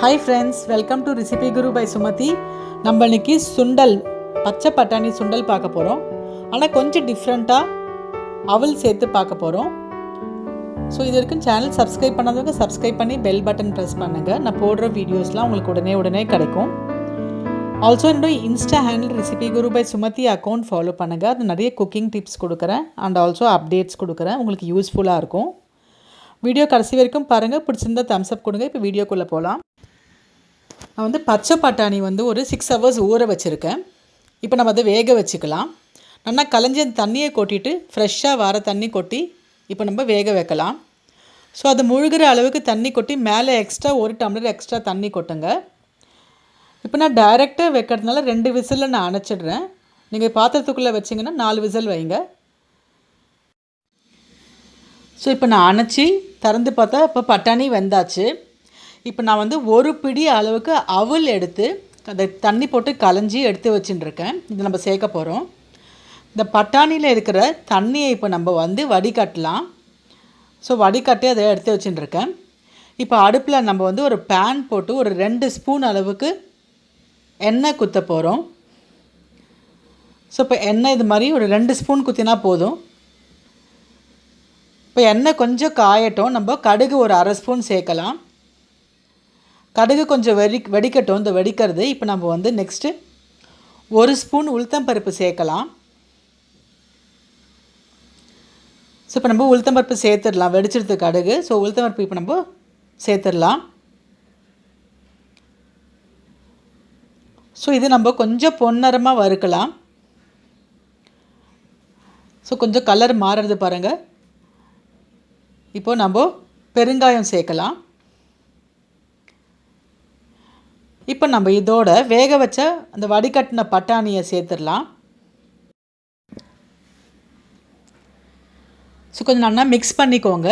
Hi friends, welcome to Receipe Guru by Sumathi. நம்ம இன்னைக்கு சுண்டல் பச்சை பட்டாணி சுண்டல் பார்க்க போகிறோம். ஆனால் கொஞ்சம் டிஃப்ரெண்ட்டாக அவல் சேர்த்து பார்க்க போகிறோம். ஸோ இது வரைக்கும் சேனல் சப்ஸ்கிரைப் பண்ணாதவங்க சப்ஸ்கிரைப் பண்ணி பெல் பட்டன் ப்ரெஸ் பண்ணுங்கள். நான் போடுற வீடியோஸ்லாம் உங்களுக்கு உடனே கிடைக்கும். ஆல்சோ என்னோட Insta handle recipe guru by Sumathi account follow பண்ணுங்கள். அது நிறைய குக்கிங் டிப்ஸ் கொடுக்குறேன் அண்ட் ஆல்சோ அப்டேட்ஸ் கொடுக்குறேன். உங்களுக்கு யூஸ்ஃபுல்லாக இருக்கும். வீடியோ கடைசி வரைக்கும் பாருங்கள். பிடிச்சிருந்தா தம்ஸ் அப் கொடுங்க. இப்போ வீடியோக்குள்ளே போகலாம். நான் பச்சை பட்டாணி ஒரு 6 hours ஊற வச்சுருக்கேன். இப்போ நம்ம அதை வேக வச்சுக்கலாம். நல்லா கலைஞ்சி அந்த தண்ணியை கொட்டிட்டு ஃப்ரெஷ்ஷாக வர தண்ணி கொட்டி இப்போ நம்ம வேக வைக்கலாம். ஸோ அது முழுகிற அளவுக்கு தண்ணி கொட்டி மேலே எக்ஸ்ட்ரா 1 டம்ளர் எக்ஸ்ட்ரா தண்ணி கொட்டுங்க. இப்போ நான் டைரெக்டாக வைக்கிறதுனால 2 விசிலில் நான் அணைச்சிடுறேன். நீங்கள் பாத்திரத்துக்குள்ளே வச்சிங்கன்னா 4 விசில் வைங்க. ஸோ இப்போ நான் அணைச்சி திறந்து பார்த்தா இப்போ பட்டாணி வெந்தாச்சு. இப்போ நான் ஒரு பிடி அளவுக்கு அவல் எடுத்து அதை தண்ணி போட்டு கலைஞ்சி எடுத்து வச்சுட்டுருக்கேன். இது நம்ம சேர்க்க போகிறோம். இந்த பட்டாணியில் இருக்கிற தண்ணியை இப்போ நம்ம வடிகட்டலாம். ஸோ வடிகட்டி அதை எடுத்து வச்சுட்டுருக்கேன். இப்போ அடுப்பில் நம்ம ஒரு பேன் போட்டு ஒரு 2 ஸ்பூன் அளவுக்கு எண்ணெய் குத்த போகிறோம். ஸோ இப்போ எண்ணெய் இது மாதிரி ஒரு 2 ஸ்பூன் குத்தினா போதும். இப்போ எண்ணெய் கொஞ்சம் காயட்டும். நம்ம கடுகு ஒரு 1/2 ஸ்பூன் சேர்க்கலாம். கடுகு கொஞ்சம் வெடிக்கட்டும். இந்த வெடிக்கிறது இப்போ நம்ம நெக்ஸ்ட்டு 1 ஸ்பூன் உளுத்தம்பருப்பு சேர்க்கலாம். ஸோ இப்போ நம்ம உளுத்தம்பருப்பு சேர்த்துடலாம். வெடிச்சிடுது கடுகு. ஸோ உளுத்தம்பருப்பு இப்போ நம்ம சேர்த்துடலாம். ஸோ இது நம்ம கொஞ்சம் பொன்னிறமாக வறுக்கலாம். ஸோ கொஞ்சம் கலர் மாறுறது பாருங்கள். இப்போது நம்ம பெருங்காயம் சேர்க்கலாம். இப்போ நம்ம இதோட வேக வச்ச அந்த வடிகட்டின பட்டாணியை சேர்த்துடலாம். ஸோ கொஞ்சம் நல்லா மிக்ஸ் பண்ணிக்கோங்க.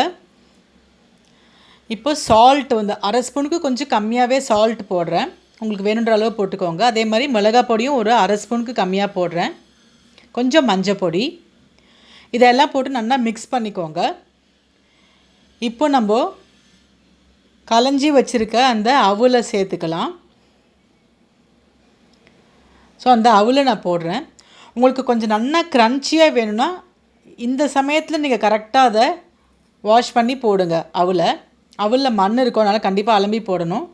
இப்போ சால்ட் 1/2 ஸ்பூனுக்கு கொஞ்சம் கம்மியாகவே சால்ட் போடுறேன். உங்களுக்கு வேணுன்ற அளவு போட்டுக்கோங்க. அதே மாதிரி மிளகாய் பொடியும் ஒரு 1/2 ஸ்பூனுக்கு கம்மியாக போடுறேன். கொஞ்சம் மஞ்சள் பொடி இதெல்லாம் போட்டு நல்லா மிக்ஸ் பண்ணிக்கோங்க. இப்போ நம்ம கலைஞ்சி வச்சுருக்க அந்த அவலை சேர்த்துக்கலாம். ஸோ அந்த அவலை நான் போடுறேன். உங்களுக்கு கொஞ்சம் நல்லா க்ரன்ச்சியாக வேணும்னா இந்த சமயத்தில் நீங்கள் கரெக்டாக அதை வாஷ் பண்ணி போடுங்க. அவலில் மண் இருக்கும், அதனால் கண்டிப்பாக அலம்பி போடணும்.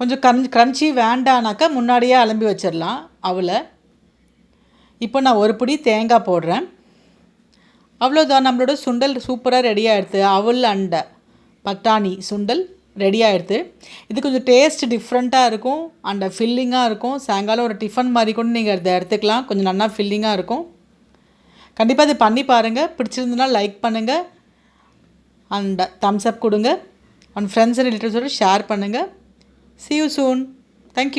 கொஞ்சம் க்ரன்ச்சி வேண்டானாக்கா முன்னாடியே அலம்பி வச்சிடலாம் அவலை. இப்போ நான் ஒரு பிடி தேங்காய் போடுறேன். அவ்வளோதான், நம்மளோட சுண்டல் சூப்பராக ரெடி ஆகிடுது. அவல் அண்ட் பட்டாணி சுண்டல் ரெடி ஆகிடுது. இது கொஞ்சம் டேஸ்ட் டிஃப்ரெண்ட்டாக இருக்கும் அண்ட் ஃபில்லிங்காக இருக்கும். சாயங்காலம் ஒரு டிஃபன் மாதிரி கூட நீங்கள் இதை எடுத்துக்கலாம். கொஞ்சம் நல்லா ஃபில்லிங்காக இருக்கும். கண்டிப்பாக இது பண்ணி பாருங்கள். பிடிச்சிருந்ததுன்னா லைக் பண்ணுங்கள் அண்ட் தம்ஸ் அப் கொடுங்க. அண்ட் ஃப்ரெண்ட்ஸ் அண்ட் ரிலேட்டிவ்ஸோடு ஷேர் பண்ணுங்கள். See you soon. Thank you.